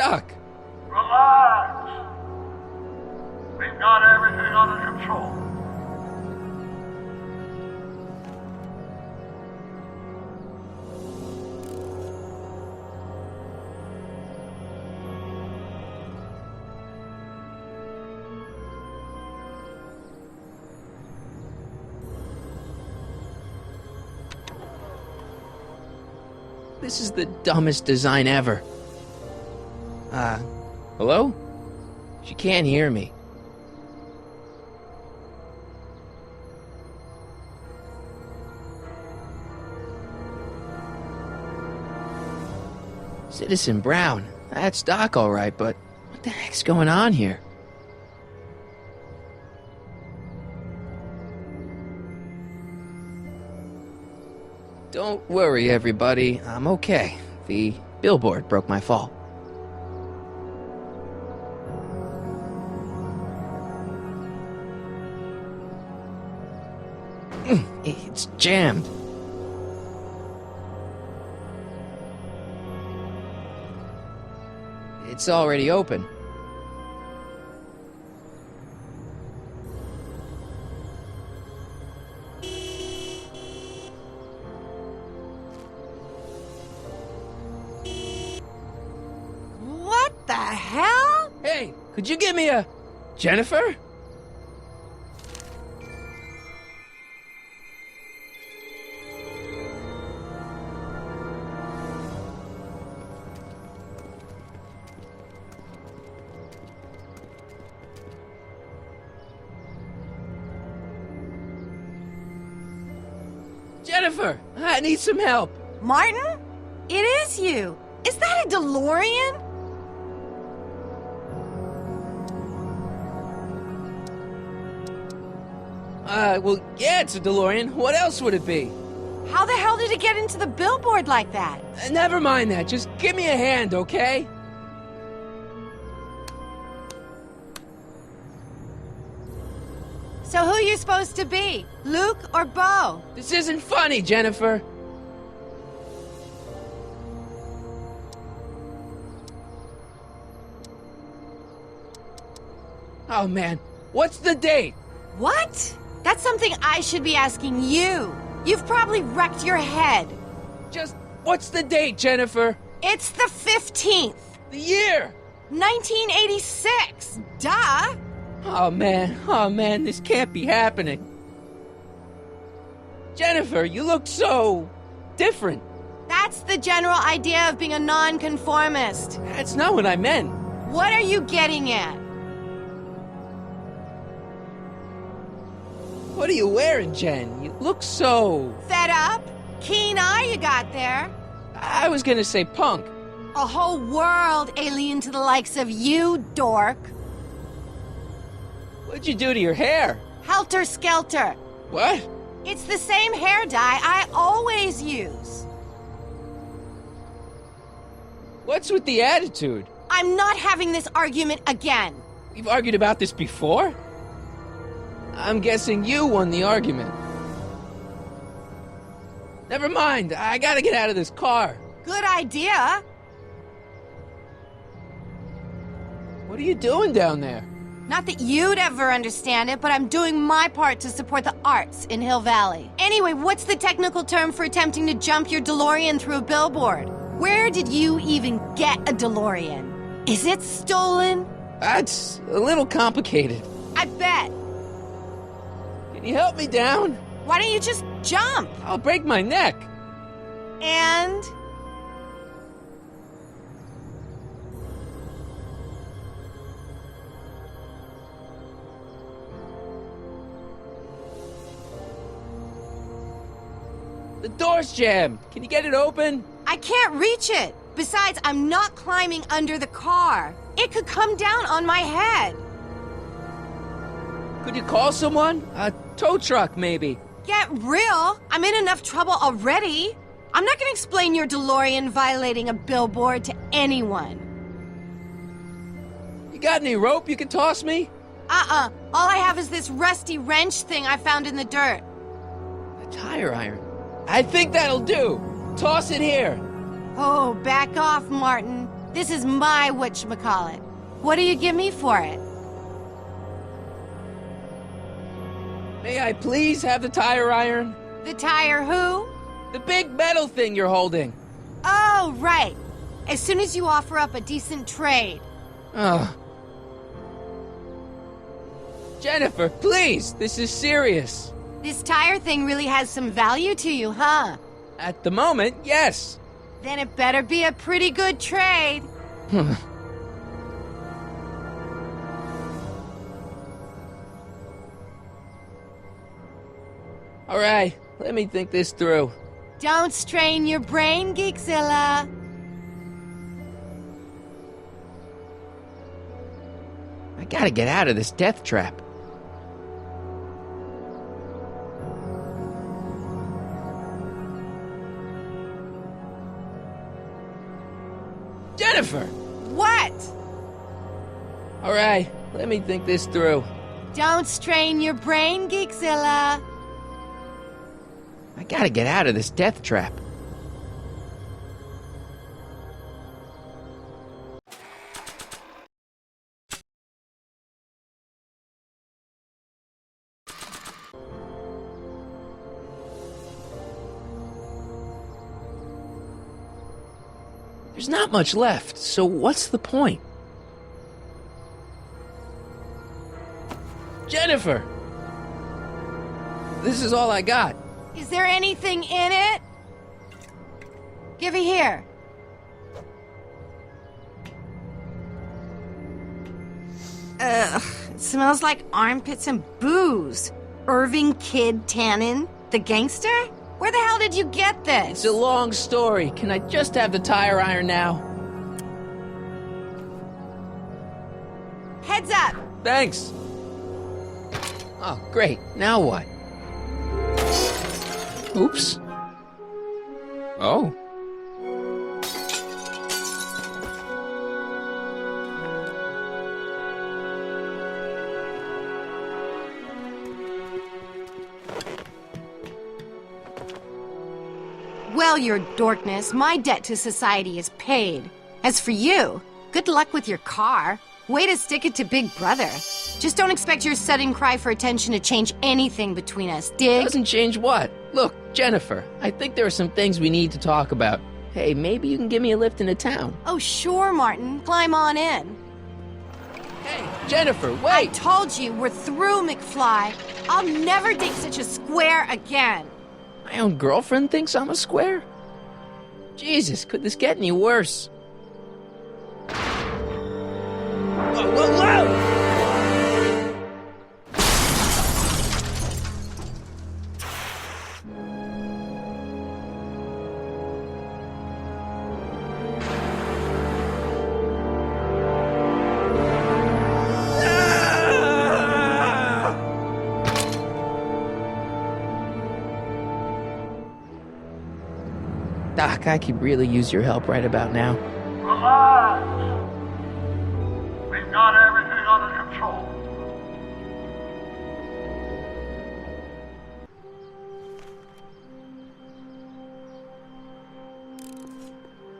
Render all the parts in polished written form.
stuck. Relax. We've got everything under control. This is the dumbest design ever. Hello? She can't hear me. Citizen Brown. That's Doc, all right, but what the heck's going on here? Don't worry, everybody. I'm okay. The billboard broke my fall. It's jammed. It's already open. What the hell? Hey, could you give me a... Jennifer? Jennifer, I need some help. Martin? It is you. Is that a DeLorean? Well, yeah, it's a DeLorean. What else would it be? How the hell did it get into the billboard like that? Never mind that. Just give me a hand, okay? So who are you supposed to be? Luke or Bo? This isn't funny, Jennifer. Oh, man. What's the date? What? That's something I should be asking you. You've probably wrecked your head. Just, what's the date, Jennifer? It's the 15th. The year! 1986. Duh. Oh, man, this can't be happening. Jennifer, you look so... different. That's the general idea of being a nonconformist. That's not what I meant. What are you getting at? What are you wearing, Jen? You look so... Fed up? Keen eye you got there. I was gonna say punk. A whole world alien to the likes of you, dork. What'd you do to your hair? Helter Skelter. What? It's the same hair dye I always use. What's with the attitude? I'm not having this argument again. We've argued about this before? I'm guessing you won the argument. Never mind, I gotta get out of this car. Good idea. What are you doing down there? Not that you'd ever understand it, but I'm doing my part to support the arts in Hill Valley. Anyway, what's the technical term for attempting to jump your DeLorean through a billboard? Where did you even get a DeLorean? Is it stolen? That's a little complicated. I bet. Can you help me down? Why don't you just jump? I'll break my neck. And... The door's jammed. Can you get it open? I can't reach it. Besides, I'm not climbing under the car. It could come down on my head. Could you call someone? A tow truck, maybe. Get real. I'm in enough trouble already. I'm not gonna explain your DeLorean violating a billboard to anyone. You got any rope you can toss me? All I have is this rusty wrench thing I found in the dirt. A tire iron. I think that'll do. Toss it here. Oh, back off, Martin. This is my whatchamacallit. What do you give me for it? May I please have the tire iron? The tire who? The big metal thing you're holding. Oh, right. As soon as you offer up a decent trade. Ugh. Jennifer, please, this is serious. This tire thing really has some value to you, huh? At the moment, yes. Then it better be a pretty good trade. All right, let me think this through. Don't strain your brain, Geekzilla. I gotta get out of this death trap. Jennifer! What? All right, let me think this through. Don't strain your brain, Geekzilla. I gotta get out of this death trap. There's not much left, so what's the point? Jennifer! This is all I got. Is there anything in it? Give it here. Ugh, it smells like armpits and booze. Irving Kid Tannen, the gangster? Where the hell did you get this? It's a long story. Can I just have the tire iron now? Heads up! Thanks. Oh, great. Now what? Oops. Oh. Well, your dorkness, my debt to society is paid. As for you, good luck with your car. Way to stick it to Big Brother. Just don't expect your sudden cry for attention to change anything between us, dig? Doesn't change what? Look, Jennifer, I think there are some things we need to talk about. Hey, maybe you can give me a lift into town. Oh, sure, Martin. Climb on in. Hey, Jennifer, wait! I told you, we're through, McFly. I'll never date such a square again. My own girlfriend thinks I'm a square? Jesus, could this get any worse? Whoa, whoa, whoa! Doc, I could really use your help right about now. Relax. We've got everything under control.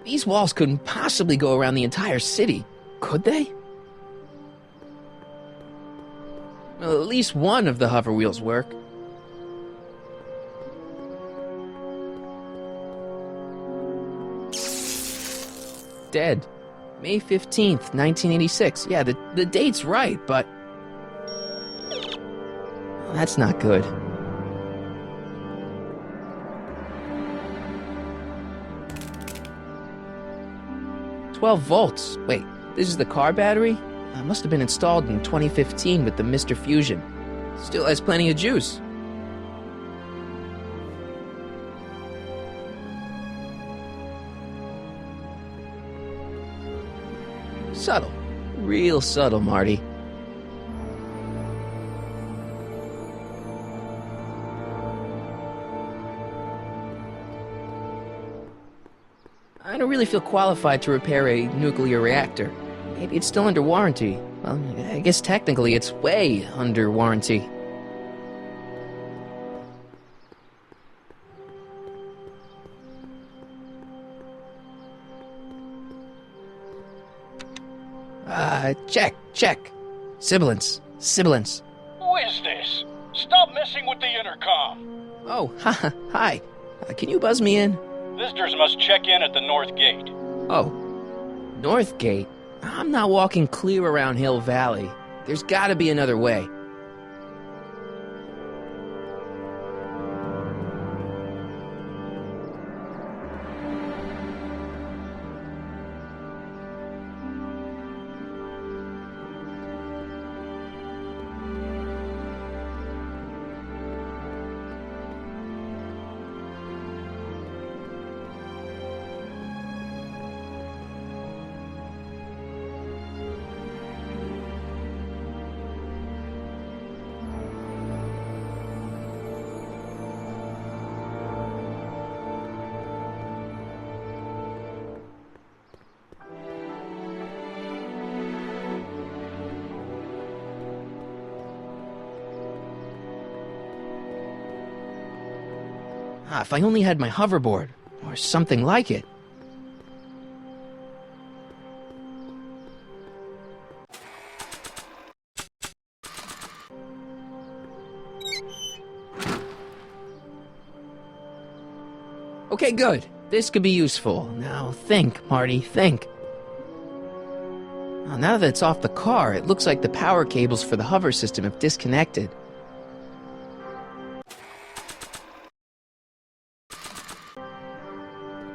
These walls couldn't possibly go around the entire city, could they? Well, at least one of the hover wheels work. Dead. May 15th, 1986. Yeah, the date's right, but... well, that's not good. "12 volts. Wait, this is the car battery? Must have been installed in 2015 with the Mr. Fusion. Still has plenty of juice. Subtle. Real subtle, Marty. I don't really feel qualified to repair a nuclear reactor. Maybe it's still under warranty. Well, I guess technically it's way under warranty. Check. Sibilance. Who is this? Stop messing with the intercom. Oh, hi. Can you buzz me in? Visitors must check in at the north gate. Oh, North Gate? I'm not walking clear around Hill Valley. There's gotta be another way. If I only had my hoverboard, or something like it. Okay, good. This could be useful. Now think, Marty, think. Now that it's off the car, it looks like the power cables for the hover system have disconnected.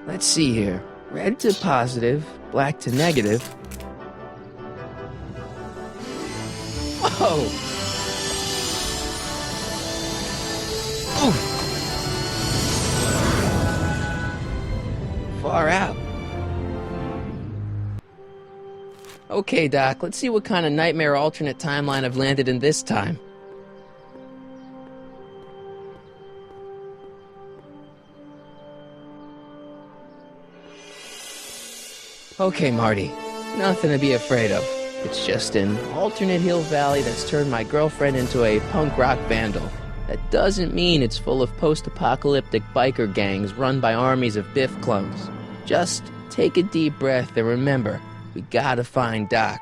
Let's see here. Red to positive, black to negative. Whoa! Oof. Far out. Okay, Doc, let's see what kind of nightmare alternate timeline I've landed in this time. Okay, Marty. Nothing to be afraid of. It's just an alternate Hill Valley that's turned my girlfriend into a punk rock vandal. That doesn't mean it's full of post-apocalyptic biker gangs run by armies of Biff clones. Just take a deep breath and remember, we gotta find Doc.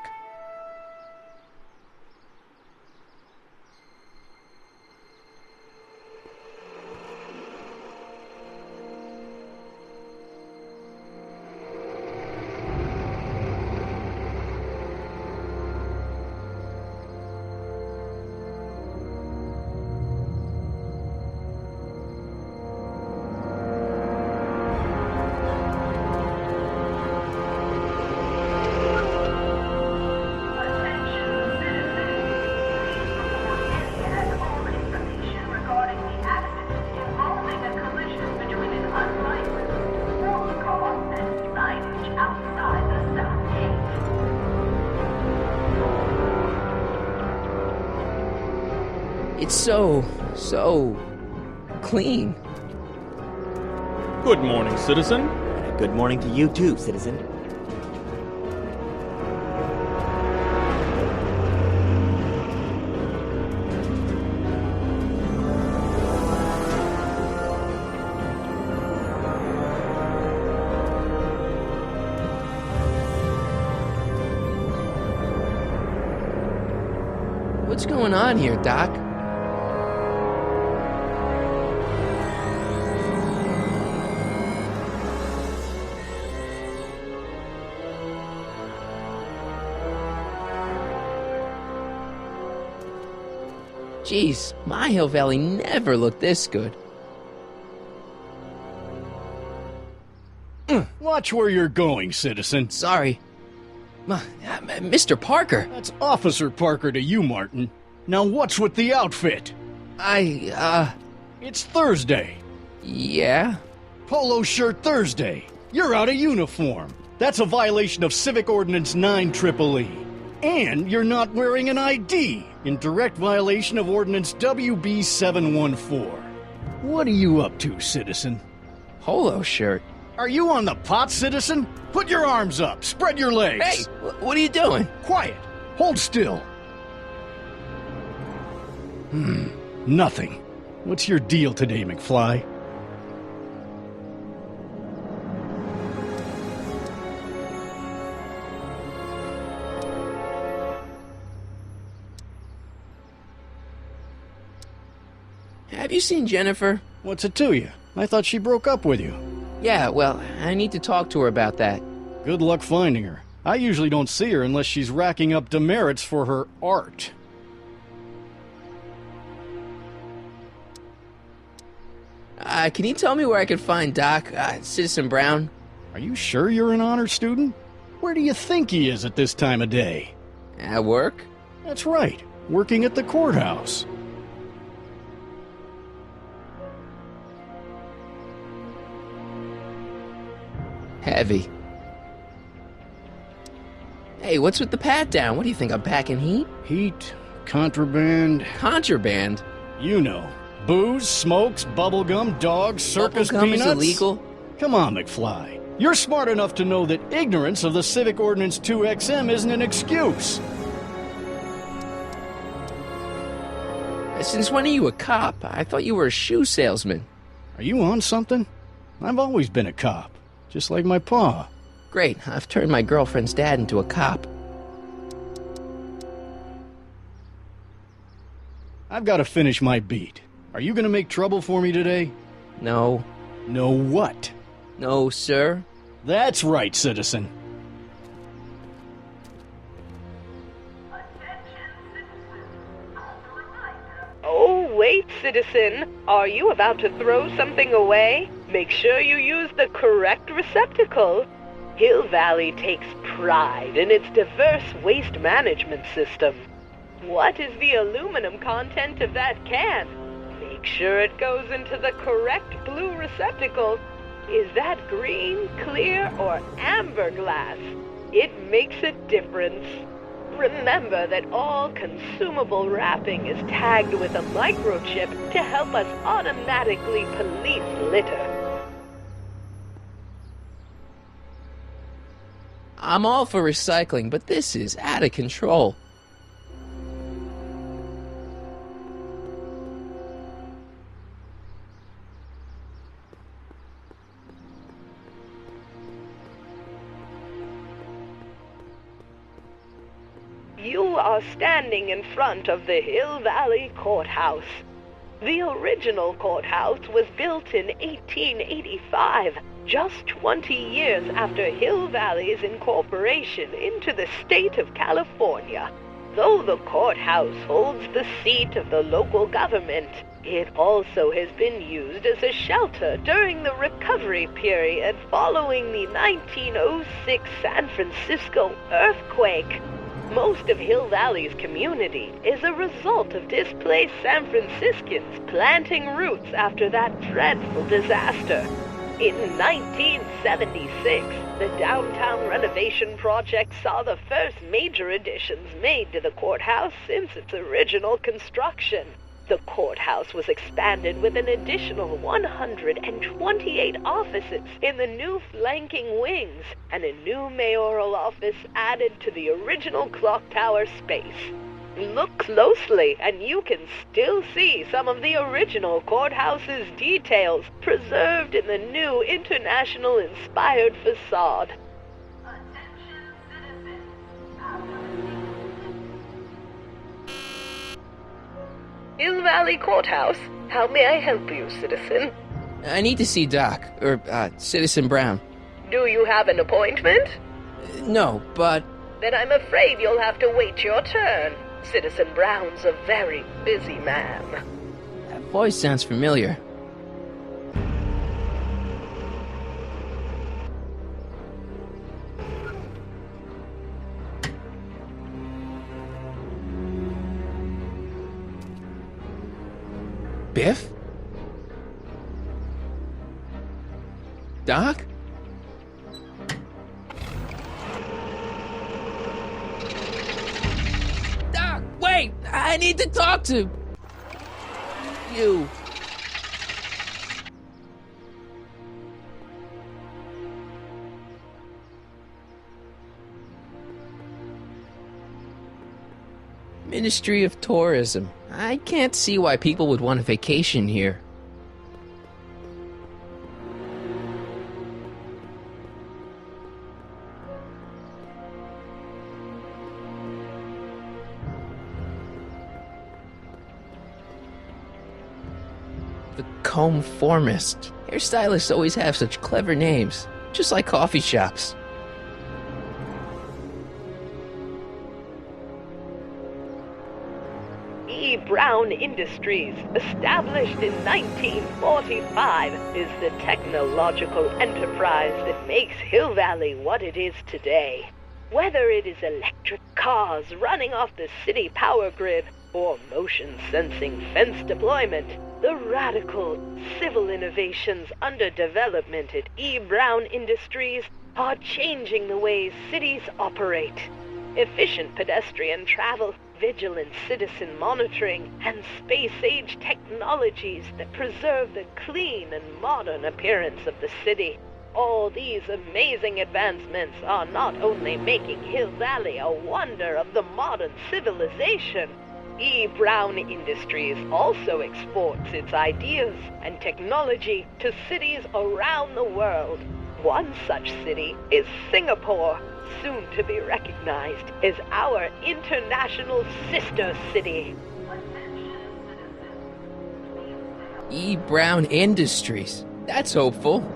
It's so clean. Good morning, citizen. And a good morning to you too, citizen. What's going on here, Doc? Jeez, my Hill Valley never looked this good. Watch where you're going, citizen. Sorry. Mr. Parker! That's Officer Parker to you, Martin. Now what's with the outfit? It's Thursday. Yeah? Polo shirt Thursday. You're out of uniform. That's a violation of Civic Ordinance 9EEE. And you're not wearing an ID, in direct violation of Ordinance WB 714. What are you up to, citizen? Polo shirt. Are you on the pot, citizen? Put your arms up, spread your legs. Hey, what are you doing? Quiet. Hold still. Nothing. What's your deal today, McFly? Have you seen Jennifer? What's it to you? I thought she broke up with you. Yeah, well, I need to talk to her about that. Good luck finding her. I usually don't see her unless she's racking up demerits for her art. Can you tell me where I can find Doc, Citizen Brown? Are you sure you're an honor student? Where do you think he is at this time of day? At work? That's right, working at the courthouse. Heavy. Hey, what's with the pat down? What do you think, I'm packing heat? Heat, contraband, Contraband? you know. Booze, smokes, bubblegum, dogs, circus Bubblegum peanuts. is illegal? Come on, McFly. You're smart enough to know that ignorance of the Civic Ordinance 2XM isn't an excuse. Since when are you a cop? I thought you were a shoe salesman. Are you on something? I've always been a cop, just like my pa. Great, I've turned my girlfriend's dad into a cop. I've got to finish my beat. Are you going to make trouble for me today? No. No what? No, sir. That's right, citizen. Oh, wait, citizen. Are you about to throw something away? Make sure you use the correct receptacle. Hill Valley takes pride in its diverse waste management system. What is the aluminum content of that can? Make sure it goes into the correct blue receptacle. Is that green, clear, or amber glass? It makes a difference. Remember that all consumable wrapping is tagged with a microchip to help us automatically police litter. I'm all for recycling, but this is out of control. You are standing in front of the Hill Valley Courthouse. The original courthouse was built in 1885, just 20 years after Hill Valley's incorporation into the state of California. Though the courthouse holds the seat of the local government, it also has been used as a shelter during the recovery period following the 1906 San Francisco earthquake. Most of Hill Valley's community is a result of displaced San Franciscans planting roots after that dreadful disaster. In 1976, the downtown renovation project saw the first major additions made to the courthouse since its original construction. The courthouse was expanded with an additional 128 offices in the new flanking wings, and a new mayoral office added to the original clock tower space. Look closely, and you can still see some of the original courthouse's details preserved in the new international-inspired facade. Hill Valley Courthouse. How may I help you, citizen? I need to see Doc, or, Citizen Brown. Do you have an appointment? No, but... Then I'm afraid you'll have to wait your turn. Citizen Brown's a very busy man. That voice sounds familiar. Biff? Doc? Doc, wait! I need to talk to you. Ministry of Tourism. I can't see why people would want a vacation here. The Comformist. Hairstylists always have such clever names, just like coffee shops. E. Brown Industries, established in 1945, is the technological enterprise that makes Hill Valley what it is today. Whether it is electric cars running off the city power grid or motion-sensing fence deployment, the radical civil innovations under development at E. Brown Industries are changing the ways cities operate. Efficient pedestrian travel, vigilant citizen monitoring, and space-age technologies that preserve the clean and modern appearance of the city. All these amazing advancements are not only making Hill Valley a wonder of the modern civilization, E. Brown Industries also exports its ideas and technology to cities around the world. One such city is Singapore, soon to be recognized as our international sister city. E. Brown Industries. That's hopeful.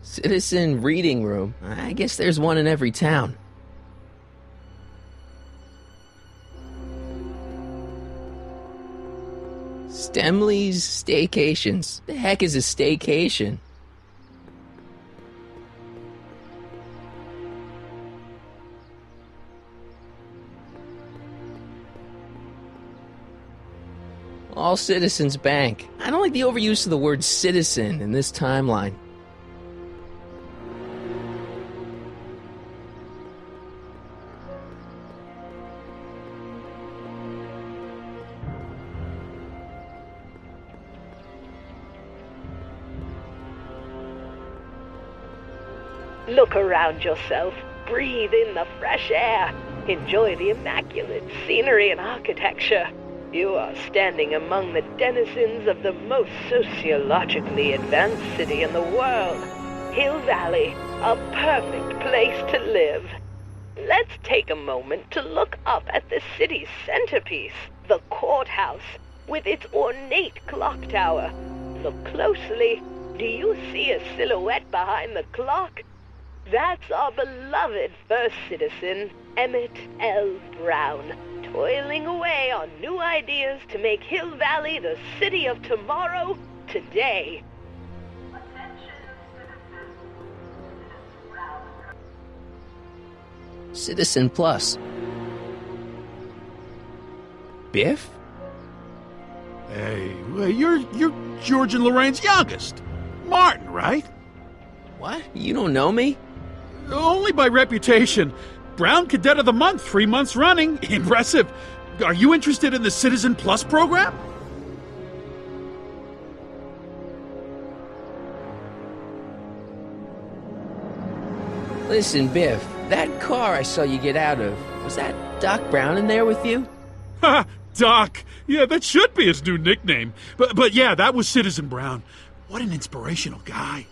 Citizen reading room. I guess there's one in every town. Stemley's Staycations. The heck is a staycation? All Citizens Bank. I don't like the overuse of the word citizen in this timeline. Look around yourself, breathe in the fresh air, enjoy the immaculate scenery and architecture. You are standing among the denizens of the most sociologically advanced city in the world. Hill Valley, a perfect place to live. Let's take a moment to look up at the city's centerpiece, the courthouse, with its ornate clock tower. Look closely. Do you see a silhouette behind the clock? That's our beloved first citizen, Emmett L. Brown, toiling away on new ideas to make Hill Valley the city of tomorrow, today. Citizen Plus. Biff? Hey, well, you're George and Lorraine's youngest. Martin, right? What? You don't know me? Only by reputation. Brown Cadet of the Month, 3 months running. Impressive. Are you interested in the Citizen Plus program? Listen, Biff, that car I saw you get out of, was that Doc Brown in there with you? Ha! Doc! Yeah, that should be his new nickname. But yeah, that was Citizen Brown. What an inspirational guy.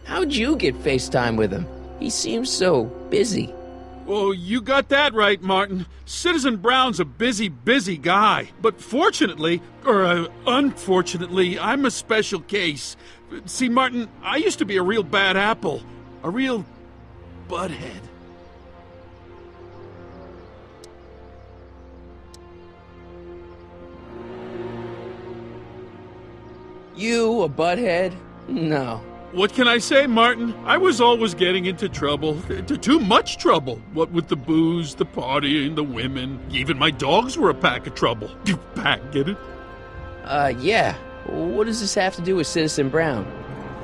How'd you get FaceTime with him? He seems so busy. Oh, you got that right, Martin. Citizen Brown's a busy guy. But fortunately, or unfortunately, I'm a special case. See, Martin, I used to be a real bad apple. A real butthead. You, a butthead? No. What can I say, Martin? I was always getting into trouble. Too much trouble. What with the booze, the partying, the women. Even my dogs were a pack of trouble. Pack, get it? Yeah. What does this have to do with Citizen Brown?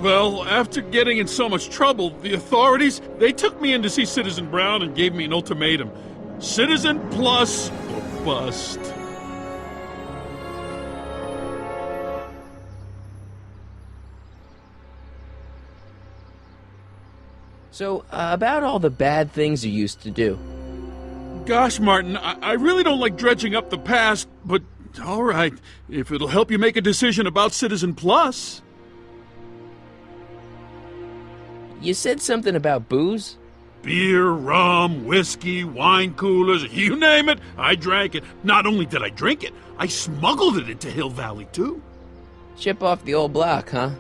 Well, after getting in so much trouble, the authorities, they took me in to see Citizen Brown and gave me an ultimatum. Citizen Plus or bust. So, about all the bad things you used to do. Gosh, Martin, I really don't like dredging up the past, but all right, if it'll help you make a decision about Citizen Plus. You said something about booze? Beer, rum, whiskey, wine coolers, you name it, I drank it. Not only did I drink it, I smuggled it into Hill Valley, too. Chip off the old block, huh?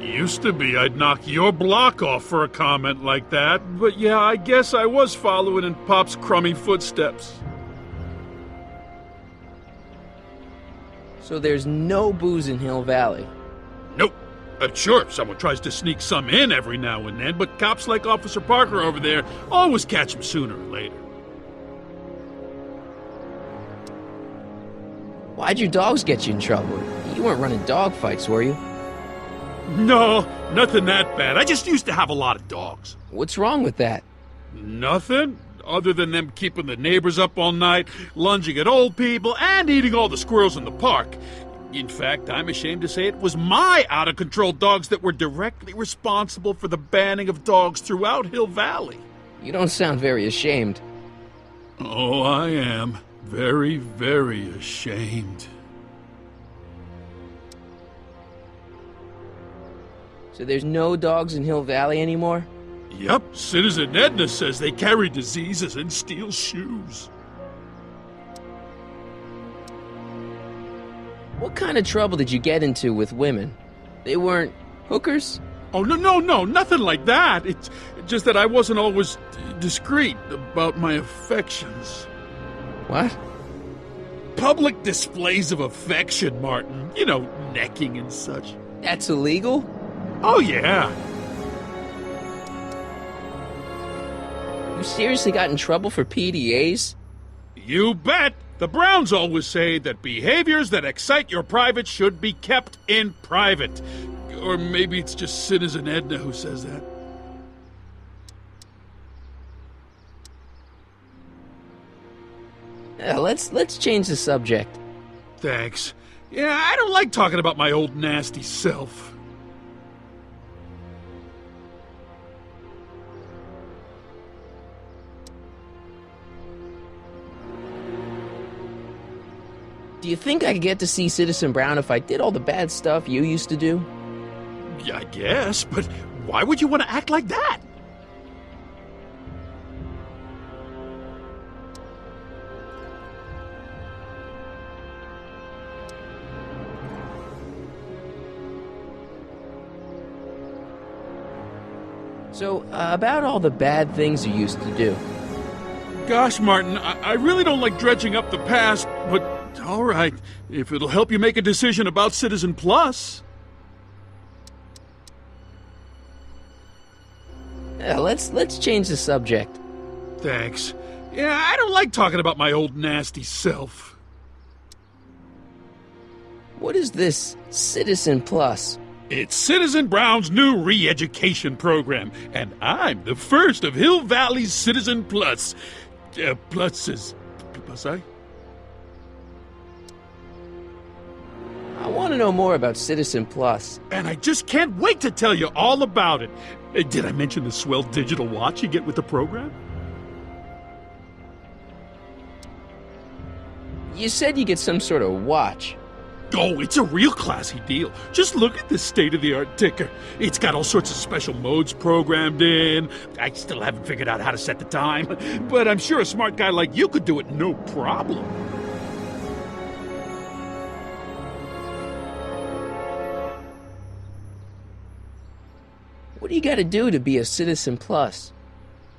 Used to be I'd knock your block off for a comment like that, but yeah, I guess I was following in Pop's crummy footsteps. So there's no booze in Hill Valley. Nope. Sure, someone tries to sneak some in every now and then, but cops like Officer Parker over there always catch them sooner or later. Why'd your dogs get you in trouble? You weren't running dog fights, were you? No, nothing that bad. I just used to have a lot of dogs. What's wrong with that? Nothing, other than them keeping the neighbors up all night, lunging at old people, and eating all the squirrels in the park. In fact, I'm ashamed to say it was my out-of-control dogs that were directly responsible for the banning of dogs throughout Hill Valley. You don't sound very ashamed. Oh, I am. Very, very ashamed. So there's no dogs in Hill Valley anymore? Yep, Citizen Edna says they carry diseases and steal shoes. What kind of trouble did you get into with women? They weren't hookers? Oh, no, nothing like that. It's just that I wasn't always discreet about my affections. What? Public displays of affection, Martin. You know, necking and such. That's illegal? Oh, yeah. You seriously got in trouble for PDAs? You bet. The Browns always say that behaviors that excite your private should be kept in private. Or maybe it's just Citizen Edna who says that. Let's change the subject. Thanks. Yeah, I don't like talking about my old nasty self. Do you think I could get to see Citizen Brown if I did all the bad stuff you used to do? Yeah, I guess, but why would you want to act like that? So, about all the bad things you used to do. Gosh, Martin, I really don't like dredging up the past, but all right, if it'll help you make a decision about Citizen Plus. Let's change the subject. Thanks. Yeah, I don't like talking about my old nasty self. What is this Citizen Plus? It's Citizen Brown's new re-education program, and I'm the first of Hill Valley's Citizen Plus. Plus, I? I want to know more about Citizen Plus. And I just can't wait to tell you all about it. Did I mention the swell digital watch you get with the program? You said you get some sort of watch. Oh, it's a real classy deal. Just look at this state-of-the-art ticker. It's got all sorts of special modes programmed in. I still haven't figured out how to set the time, but I'm sure a smart guy like you could do it no problem. What do you got to do to be a Citizen Plus?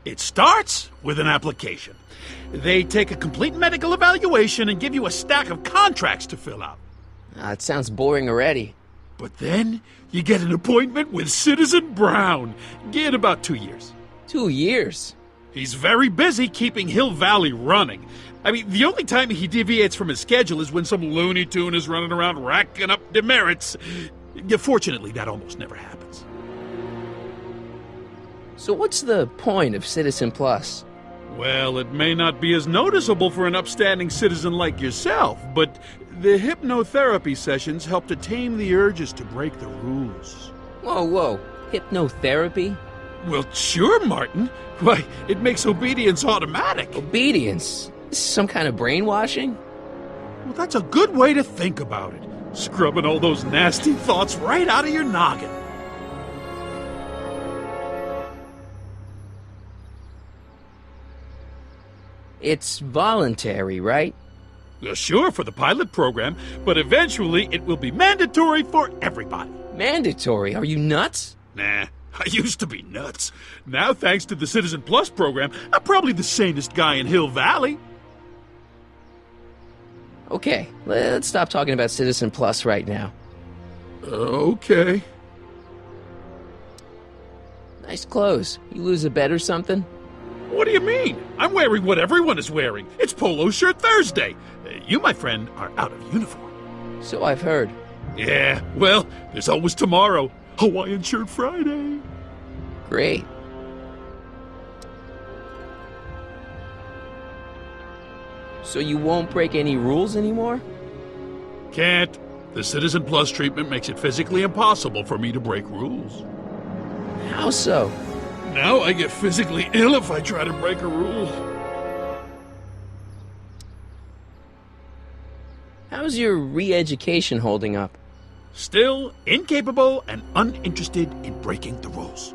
It starts with an application. They take a complete medical evaluation and give you a stack of contracts to fill out. It sounds boring already. But then you get an appointment with Citizen Brown in about 2 years. 2 years? He's very busy keeping Hill Valley running. I mean, the only time he deviates from his schedule is when some Looney Tune is running around racking up demerits. Fortunately, that almost never happens. So what's the point of Citizen Plus? Well, it may not be as noticeable for an upstanding citizen like yourself, but the hypnotherapy sessions help to tame the urges to break the rules. Whoa. Hypnotherapy? Well, sure, Martin. Why, it makes obedience automatic. Obedience? This is some kind of brainwashing? Well, that's a good way to think about it. Scrubbing all those nasty thoughts right out of your noggin. It's voluntary, right? Sure, for the pilot program, but eventually it will be mandatory for everybody. Mandatory? Are you nuts? Nah, I used to be nuts. Now, thanks to the Citizen Plus program, I'm probably the sanest guy in Hill Valley. Okay, let's stop talking about Citizen Plus right now. Okay. Nice clothes. You lose a bet or something? What do you mean? I'm wearing what everyone is wearing. It's Polo Shirt Thursday. You, my friend, are out of uniform. So I've heard. Yeah, well, there's always tomorrow. Hawaiian Shirt Friday. Great. So you won't break any rules anymore? Can't. The Citizen Plus treatment makes it physically impossible for me to break rules. How so? Now I get physically ill if I try to break a rule. How's your re-education holding up? Still incapable and uninterested in breaking the rules.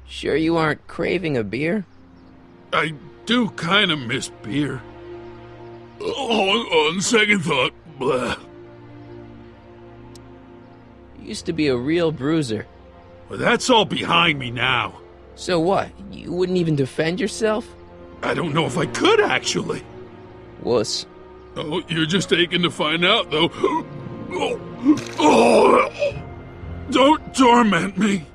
Sure you aren't craving a beer? I do kind of miss beer. On second thought, blah. You used to be a real bruiser. Well, that's all behind me now. So what? You wouldn't even defend yourself? I don't know if I could, actually. Wuss. Oh, you're just aching to find out, though. Oh, don't torment me.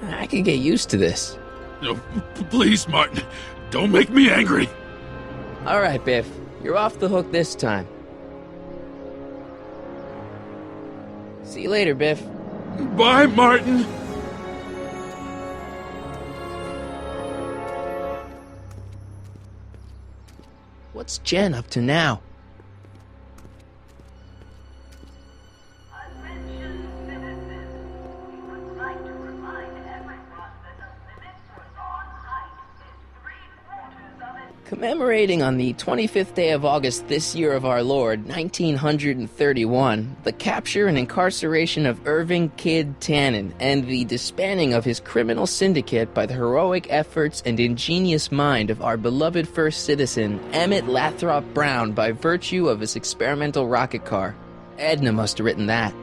I can get used to this. No, please, Martin. Don't make me angry. All right, Biff. You're off the hook this time. See you later, Biff. Bye, Martin. What's Jen up to now? Attention citizens. We would like to remind everyone that the limit for lawn height is 3/4 of an Commemorating on the 25th day of August this year of our Lord, 1931, the capture and incarceration of Irving Kid Tannen and the disbanding of his criminal syndicate by the heroic efforts and ingenious mind of our beloved first citizen, Emmett Lathrop Brown, by virtue of his experimental rocket car. Edna must have written that.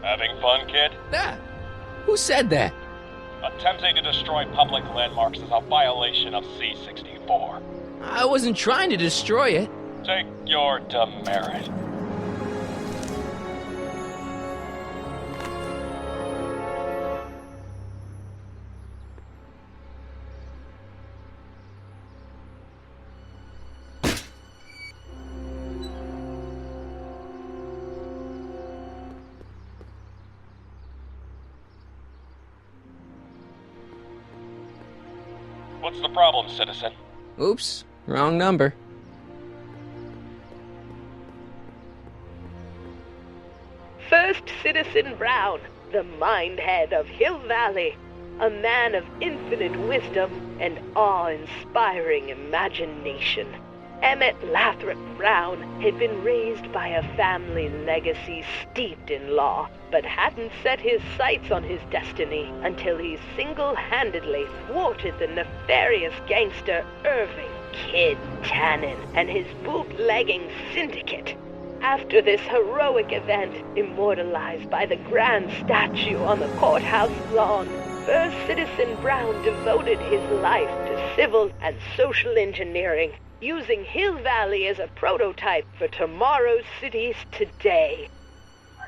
Having fun, kid? Ah, who said that? Attempting to destroy public landmarks is a violation of C-64. I wasn't trying to destroy it. Take your demerit. What's the problem, citizen? Oops, wrong number. First Citizen Brown, the mind head of Hill Valley, a man of infinite wisdom and awe-inspiring imagination. Emmett Lathrop Brown had been raised by a family legacy steeped in law, but hadn't set his sights on his destiny until he single-handedly thwarted the nefarious gangster Irving Kid Tannen and his bootlegging syndicate. After this heroic event, immortalized by the grand statue on the courthouse lawn, First Citizen Brown devoted his life to civil and social engineering, using Hill Valley as a prototype for tomorrow's cities today.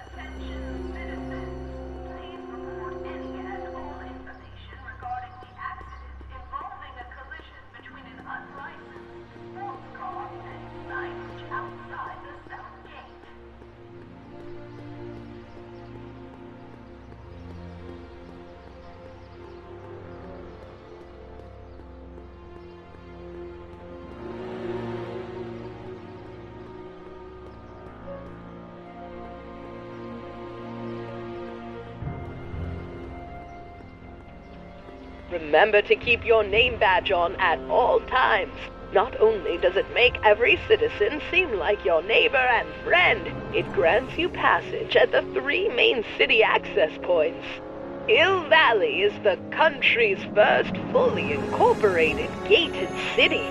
Attention citizens. Please report any and all information regarding the accident involving a collision between an unlicensed sports car and signage outside the south gate. Remember to keep your name badge on at all times. Not only does it make every citizen seem like your neighbor and friend, it grants you passage at the 3 main city access points. Hill Valley is the country's first fully incorporated gated city.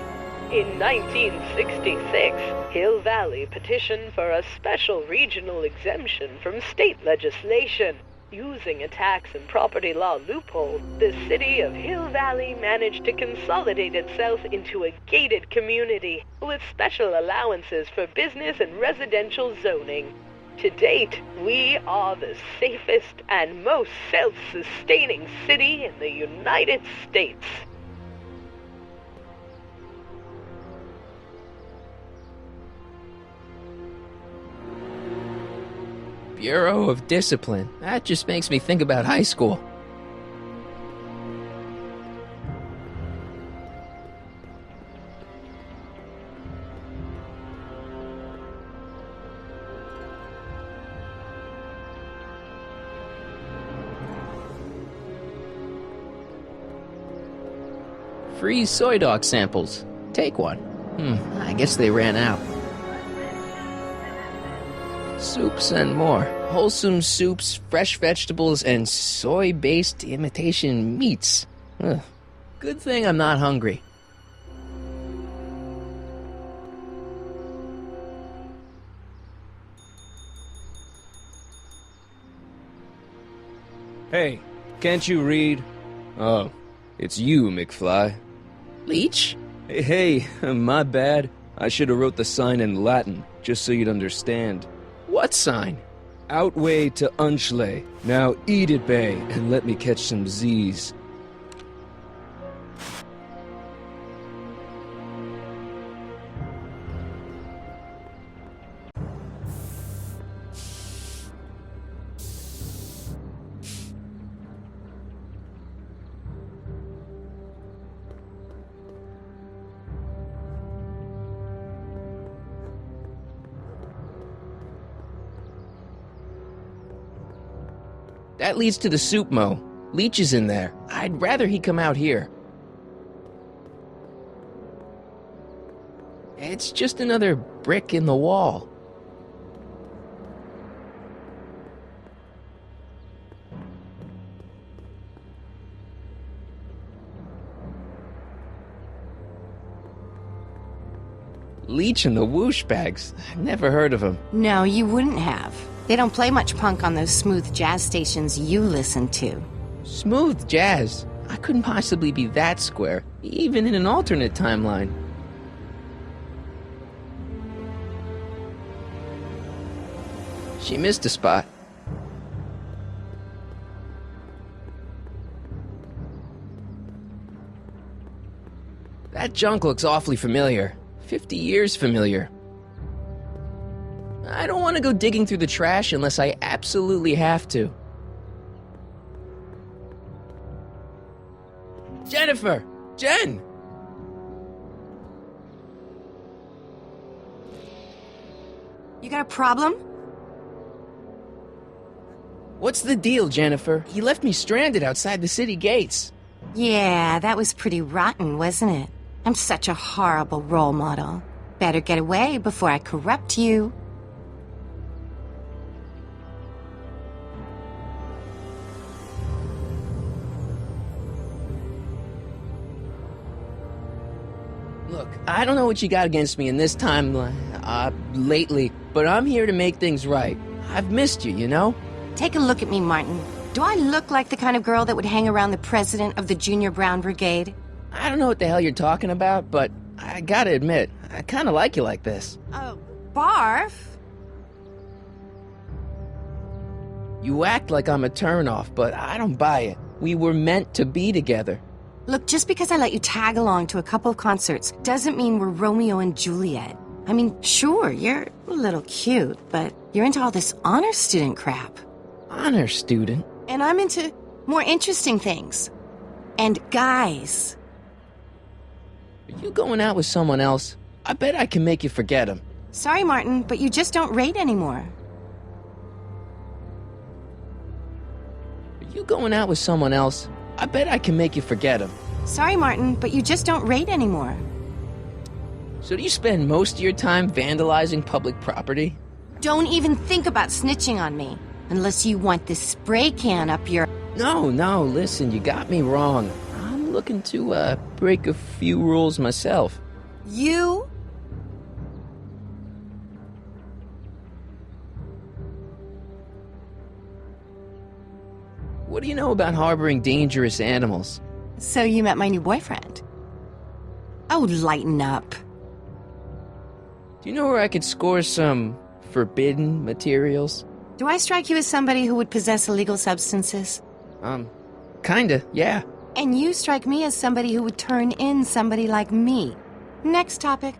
In 1966, Hill Valley petitioned for a special regional exemption from state legislation. Using a tax and property law loophole, the city of Hill Valley managed to consolidate itself into a gated community with special allowances for business and residential zoning. To date, we are the safest and most self-sustaining city in the United States. Bureau of Discipline. That just makes me think about high school. Free soy dog samples. Take one. I guess they ran out. Soups and more. Wholesome soups, fresh vegetables, and soy-based imitation meats. Ugh. Good thing I'm not hungry. Hey, can't you read? Oh, it's you, McFly. Leech? Hey, my bad. I should have wrote the sign in Latin, just so you'd understand. What sign? Outway to Unchley. Now eat it, Bay, and let me catch some Z's. That leads to the soup mo. Leech is in there. I'd rather he come out here. It's just another brick in the wall. Leech and the Whoosh Bags. I've never heard of them. No, you wouldn't have. They don't play much punk on those smooth jazz stations you listen to. Smooth jazz? I couldn't possibly be that square, even in an alternate timeline. She missed a spot. That junk looks awfully familiar. 50 years familiar. I don't want to go digging through the trash unless I absolutely have to. Jennifer! Jen! You got a problem? What's the deal, Jennifer? He left me stranded outside the city gates. Yeah, that was pretty rotten, wasn't it? I'm such a horrible role model. Better get away before I corrupt you. Look, I don't know what you got against me in this time, lately, but I'm here to make things right. I've missed you, you know? Take a look at me, Martin. Do I look like the kind of girl that would hang around the president of the Junior Brown Brigade? I don't know what the hell you're talking about, but I gotta admit, I kinda like you like this. Oh, barf? You act like I'm a turnoff, but I don't buy it. We were meant to be together. Look, just because I let you tag along to a couple of concerts doesn't mean we're Romeo and Juliet. I mean, sure, you're a little cute, but you're into all this honor student crap. Honor student? And I'm into more interesting things. And guys. Are you going out with someone else? I bet I can make you forget him. Sorry, Martin, but you just don't rate anymore. Are you going out with someone else? I bet I can make you forget him. Sorry, Martin, but you just don't rate anymore. So do you spend most of your time vandalizing public property? Don't even think about snitching on me. Unless you want this spray can up your... No, listen, you got me wrong. I'm looking to, break a few rules myself. You? What do you know about harboring dangerous animals? So you met my new boyfriend. Oh, lighten up. Do you know where I could score some forbidden materials? Do I strike you as somebody who would possess illegal substances? Kinda, yeah. And you strike me as somebody who would turn in somebody like me. Next topic.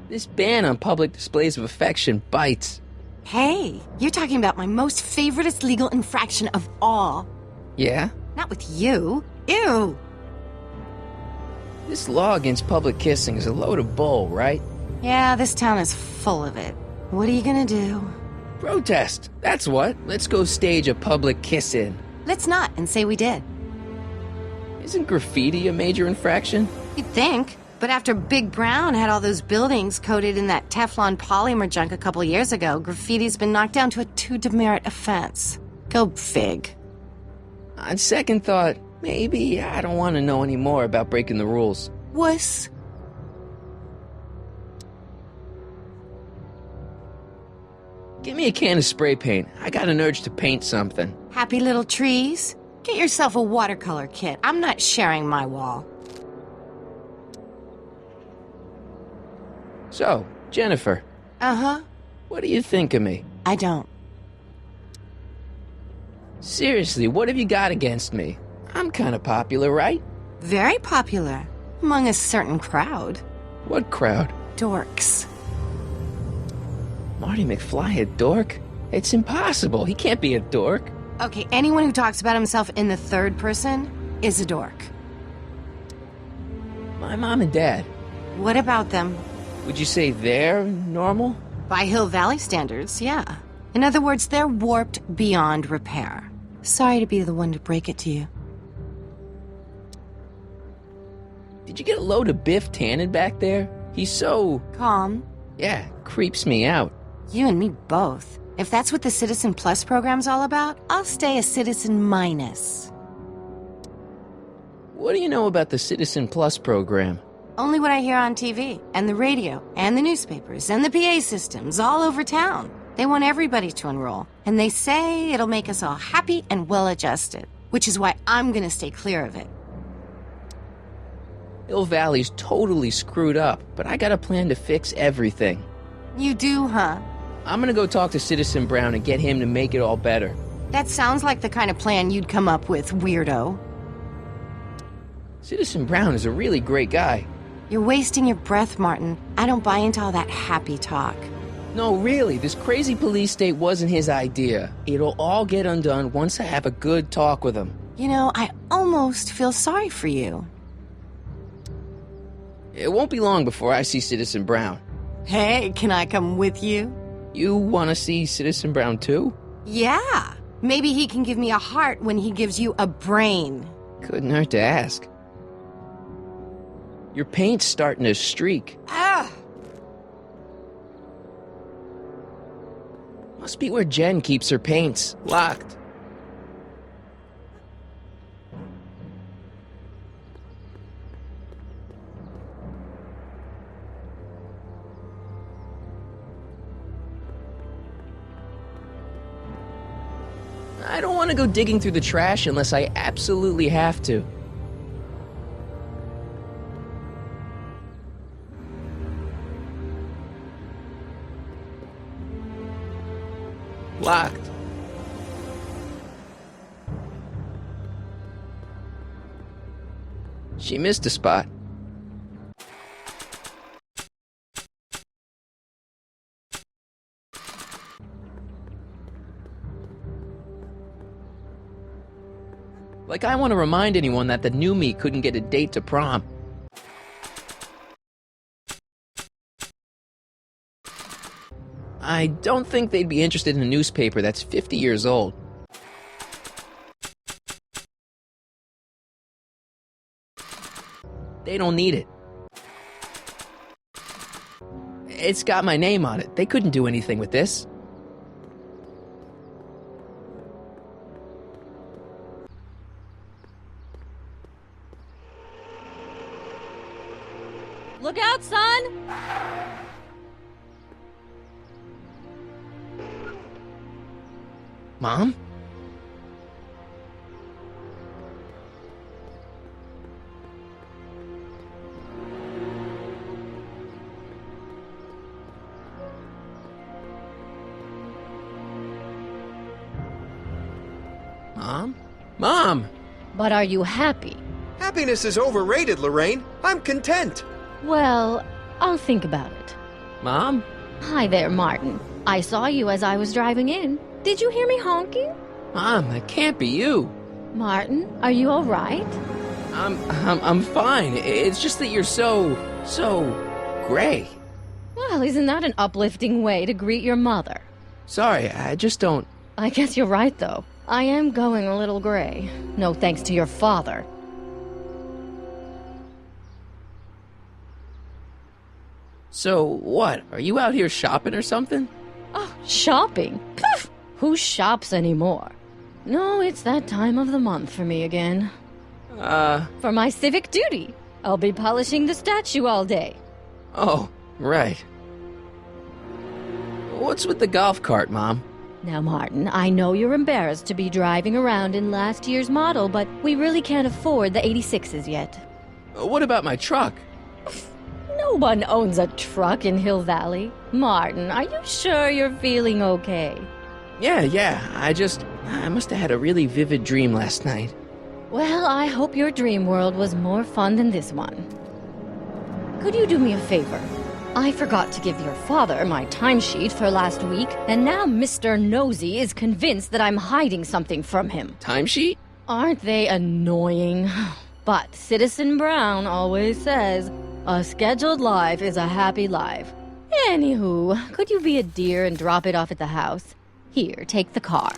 This ban on public displays of affection bites. Hey, you're talking about my most favoriteest legal infraction of all. Yeah? Not with you. Ew. This law against public kissing is a load of bull, right? Yeah, this town is full of it. What are you gonna do? Protest, that's what. Let's go stage a public kiss-in. Let's not and say we did. Isn't graffiti a major infraction? You'd think. But after Big Brown had all those buildings coated in that Teflon polymer junk a couple years ago, graffiti's been knocked down to a 2 demerit offense. Go fig. On second thought, maybe I don't want to know any more about breaking the rules. Wuss. Give me a can of spray paint. I got an urge to paint something. Happy little trees? Get yourself a watercolor kit. I'm not sharing my wall. So, Jennifer. Uh-huh. What do you think of me? I don't. Seriously, what have you got against me? I'm kind of popular, right? Very popular. Among a certain crowd. What crowd? Dorks. Marty McFly a dork? It's impossible. He can't be a dork. Okay, anyone who talks about himself in the third person is a dork. My mom and dad. What about them? Would you say they're normal? By Hill Valley standards, yeah. In other words, they're warped beyond repair. Sorry to be the one to break it to you. Did you get a load of Biff Tannen back there? He's so... Calm. Yeah, creeps me out. You and me both. If that's what the Citizen Plus program's all about, I'll stay a Citizen Minus. What do you know about the Citizen Plus program? Only what I hear on TV, and the radio, and the newspapers, and the PA systems all over town. They want everybody to enroll, and they say it'll make us all happy and well-adjusted, which is why I'm gonna stay clear of it. Hill Valley's totally screwed up, but I got a plan to fix everything. You do, huh? I'm gonna go talk to Citizen Brown and get him to make it all better. That sounds like the kind of plan you'd come up with, weirdo. Citizen Brown is a really great guy. You're wasting your breath, Martin. I don't buy into all that happy talk. No, really, this crazy police state wasn't his idea. It'll all get undone once I have a good talk with him. You know, I almost feel sorry for you. It won't be long before I see Citizen Brown. Hey, can I come with you? You want to see Citizen Brown too? Yeah. Maybe he can give me a heart when he gives you a brain. Couldn't hurt to ask. Your paint's starting to streak. Ah! Must be where Jen keeps her paints. Locked. I don't want to go digging through the trash unless I absolutely have to. Locked. She missed a spot. Like I want to remind anyone that the new me couldn't get a date to prom. I don't think they'd be interested in a newspaper that's 50 years old. They don't need it. It's got my name on it. They couldn't do anything with this. Look out, son! Mom? Mom? Mom! But are you happy? Happiness is overrated, Lorraine. I'm content. Well, I'll think about it. Mom? Hi there, Martin. I saw you as I was driving in. Did you hear me honking? Mom, that can't be you. Martin, are you all right? I'm fine. It's just that you're so gray. Well, isn't that an uplifting way to greet your mother? Sorry, I just don't... I guess you're right, though. I am going a little gray. No thanks to your father. So, what? Are you out here shopping or something? Oh, shopping? Poof! Who shops anymore? No, it's that time of the month for me again. For my civic duty. I'll be polishing the statue all day. Oh, right. What's with the golf cart, Mom? Now, Martin, I know you're embarrassed to be driving around in last year's model, but we really can't afford the 86s yet. What about my truck? No one owns a truck in Hill Valley. Martin, are you sure you're feeling okay? Yeah. I must have had a really vivid dream last night. Well, I hope your dream world was more fun than this one. Could you do me a favor? I forgot to give your father my timesheet for last week, and now Mr. Nosy is convinced that I'm hiding something from him. Timesheet? Aren't they annoying? But Citizen Brown always says, a scheduled life is a happy life. Anywho, could you be a dear and drop it off at the house? Here, take the car.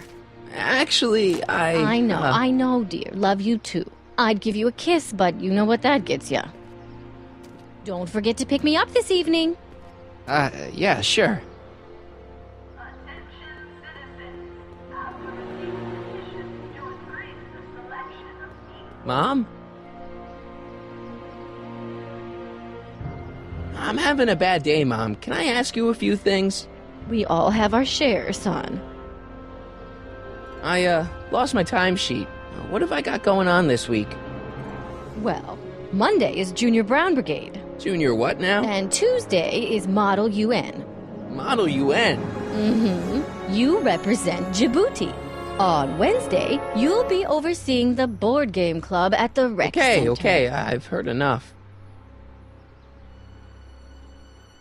Actually, I know, dear. Love you too. I'd give you a kiss, but you know what that gets ya. Don't forget to pick me up this evening. Yeah, sure. Attention citizens. After receiving petitions to increase the selection of Mom? I'm having a bad day, Mom. Can I ask you a few things? We all have our share, son. I, lost my timesheet. What have I got going on this week? Well, Monday is Junior Brown Brigade. Junior what now? And Tuesday is Model UN. Model UN? Mm-hmm. You represent Djibouti. On Wednesday, you'll be overseeing the board game club at the rec center. Okay, I've heard enough.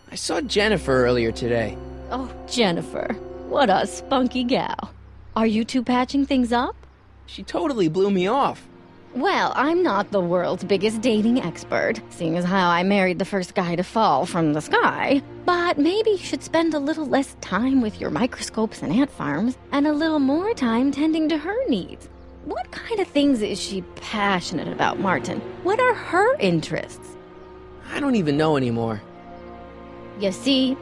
I saw Jennifer earlier today. Oh, Jennifer. What a spunky gal. Are you two patching things up? She totally blew me off. Well, I'm not the world's biggest dating expert, seeing as how I married the first guy to fall from the sky. But maybe you should spend a little less time with your microscopes and ant farms, and a little more time tending to her needs. What kind of things is she passionate about, Martin? What are her interests? I don't even know anymore. You see?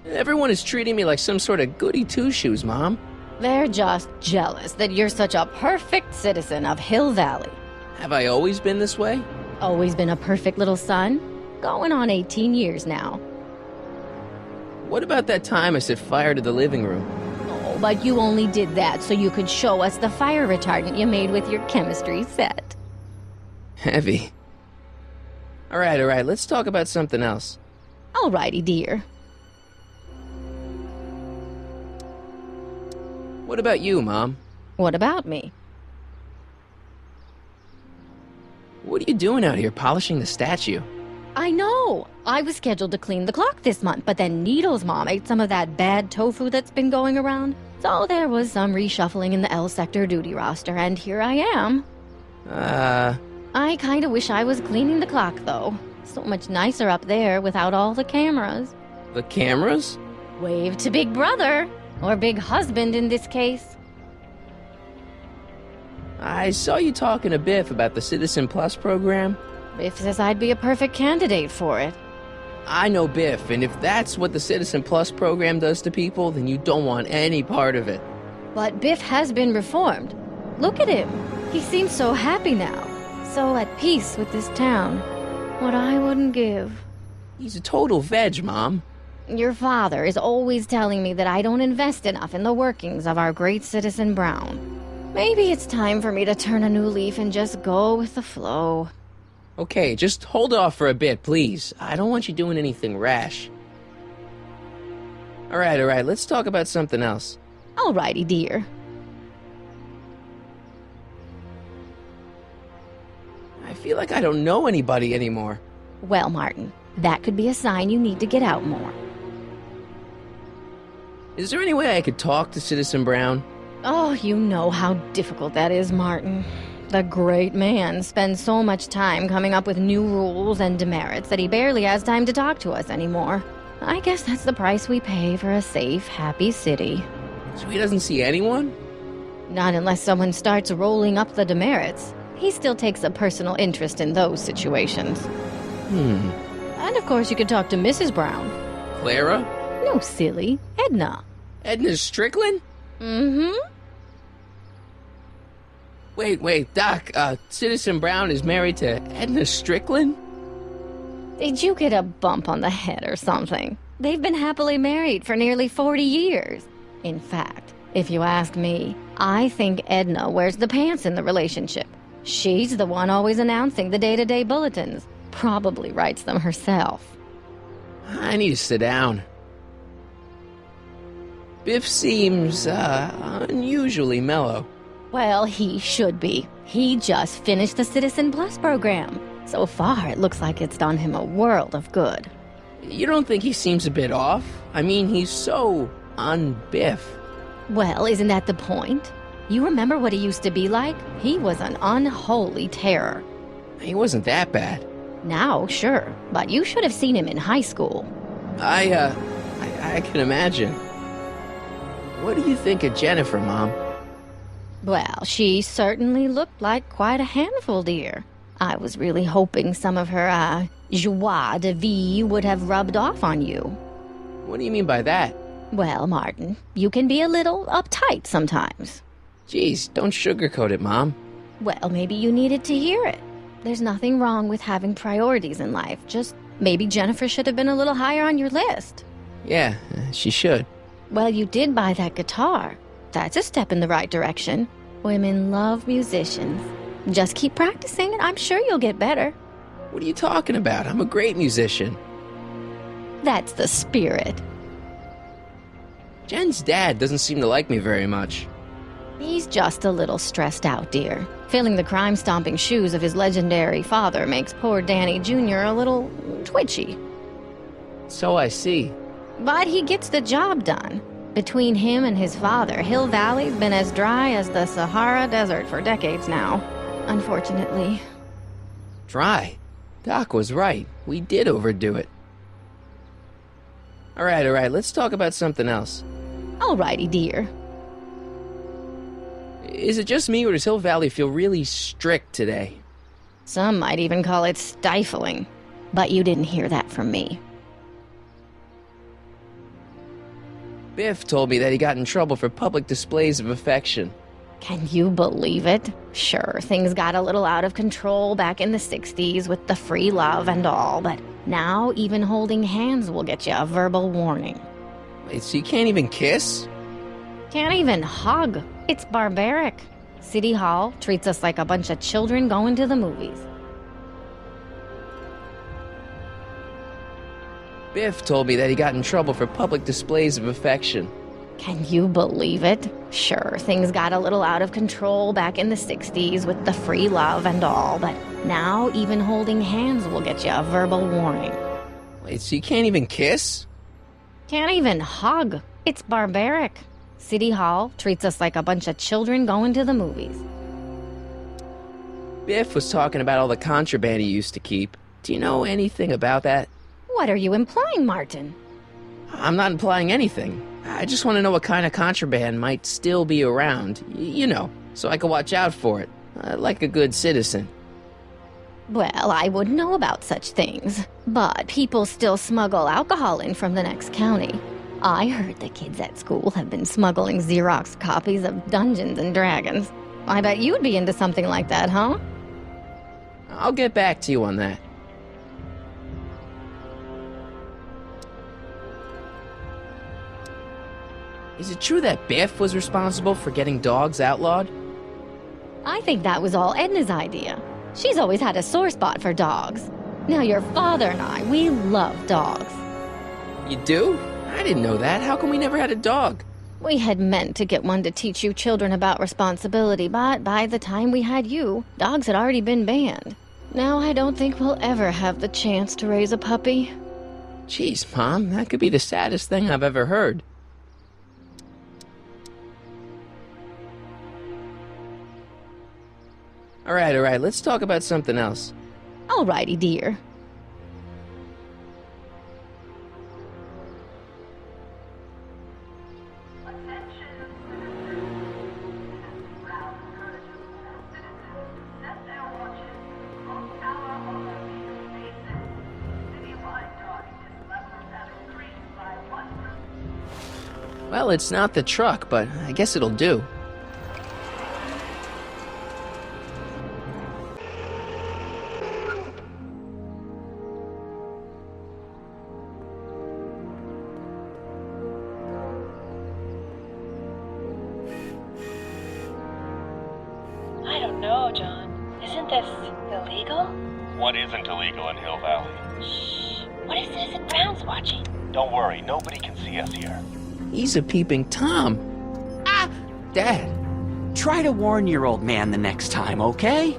Everyone is treating me like some sort of goody two-shoes, Mom. They're just jealous that you're such a perfect citizen of Hill Valley. Have I always been this way? Always been a perfect little son? Going on 18 years now. What about that time I set fire to the living room? Oh, but you only did that so you could show us the fire retardant you made with your chemistry set. Heavy. All right, let's talk about something else. Alrighty, dear. What about you, Mom? What about me? What are you doing out here polishing the statue? I know! I was scheduled to clean the clock this month, but then Needle's mom ate some of that bad tofu that's been going around. So there was some reshuffling in the L Sector duty roster, and here I am. I kinda wish I was cleaning the clock, though. So much nicer up there without all the cameras. The cameras? Wave to Big Brother. Or Big Husband in this case. I saw you talking to Biff about the Citizen Plus program. Biff says I'd be a perfect candidate for it. I know Biff, and if that's what the Citizen Plus program does to people, then you don't want any part of it. But Biff has been reformed. Look at him. He seems so happy now. So at peace with this town. What I wouldn't give. He's a total veg, Mom. Your father is always telling me that I don't invest enough in the workings of our great Citizen Brown. Maybe it's time for me to turn a new leaf and just go with the flow. Okay, just hold off for a bit, please. I don't want you doing anything rash. All right, let's talk about something else. Alrighty, dear. I feel like I don't know anybody anymore. Well, Martin, that could be a sign you need to get out more. Is there any way I could talk to Citizen Brown? Oh, you know how difficult that is, Martin. The great man spends so much time coming up with new rules and demerits that he barely has time to talk to us anymore. I guess that's the price we pay for a safe, happy city. So he doesn't see anyone? Not unless someone starts rolling up the demerits. He still takes a personal interest in those situations. And of course you could talk to Mrs. Brown. Clara? No, silly. Edna. Edna Strickland? Mm-hmm. Wait, Doc, Citizen Brown is married to Edna Strickland? Did you get a bump on the head or something? They've been happily married for nearly 40 years. In fact, if you ask me, I think Edna wears the pants in the relationship. She's the one always announcing the day-to-day bulletins. Probably writes them herself. I need to sit down. Biff seems, unusually mellow. Well, he should be. He just finished the Citizen Plus program. So far, it looks like it's done him a world of good. You don't think he seems a bit off? I mean, he's so un-Biff. Well, isn't that the point? You remember what he used to be like? He was an unholy terror. He wasn't that bad. Now, sure, but you should have seen him in high school. I can imagine. What do you think of Jennifer, Mom? Well, she certainly looked like quite a handful, dear. I was really hoping some of her, joie de vivre would have rubbed off on you. What do you mean by that? Well, Martin, you can be a little uptight sometimes. Jeez, don't sugarcoat it, Mom. Well, maybe you needed to hear it. There's nothing wrong with having priorities in life. Just maybe Jennifer should have been a little higher on your list. Yeah, she should. Well, you did buy that guitar. That's a step in the right direction. Women love musicians. Just keep practicing and I'm sure you'll get better. What are you talking about? I'm a great musician. That's the spirit. Jen's dad doesn't seem to like me very much. He's just a little stressed out, dear. Filling the crime-stomping shoes of his legendary father makes poor Danny Jr. a little twitchy. So I see. But he gets the job done. Between him and his father, Hill Valley's been as dry as the Sahara Desert for decades now. Unfortunately. Dry? Doc was right. We did overdo it. All right, let's talk about something else. Alrighty, dear. Is it just me, or does Hill Valley feel really strict today? Some might even call it stifling. But you didn't hear that from me. Biff told me that he got in trouble for public displays of affection. Can you believe it? Sure, things got a little out of control back in the 60s with the free love and all, but now even holding hands will get you a verbal warning. Wait, so you can't even kiss? Can't even hug. It's barbaric. City Hall treats us like a bunch of children going to the movies. Biff told me that he got in trouble for public displays of affection. Can you believe it? Sure, things got a little out of control back in the 60s with the free love and all, but now even holding hands will get you a verbal warning. Wait, so you can't even kiss? Can't even hug. It's barbaric. City Hall treats us like a bunch of children going to the movies. Biff was talking about all the contraband he used to keep. Do you know anything about that? What are you implying, Martin? I'm not implying anything. I just want to know what kind of contraband might still be around, you know, so I can watch out for it, like a good citizen. Well, I wouldn't know about such things, but people still smuggle alcohol in from the next county. I heard the kids at school have been smuggling Xerox copies of Dungeons and Dragons. I bet you'd be into something like that, huh? I'll get back to you on that. Is it true that Biff was responsible for getting dogs outlawed? I think that was all Edna's idea. She's always had a sore spot for dogs. Now your father and I, we love dogs. You do? I didn't know that. How come we never had a dog? We had meant to get one to teach you children about responsibility, but by the time we had you, dogs had already been banned. Now I don't think we'll ever have the chance to raise a puppy. Jeez, Mom, that could be the saddest thing I've ever heard. All right, let's talk about something else. Alrighty, dear. Well, it's not the truck, but I guess it'll do. I don't know, John. Isn't this illegal? What isn't illegal in Hill Valley? Shh. What is Citizen Brown's watching? Don't worry, nobody can see us here. He's a peeping Tom. Ah! Dad. Try to warn your old man the next time, okay?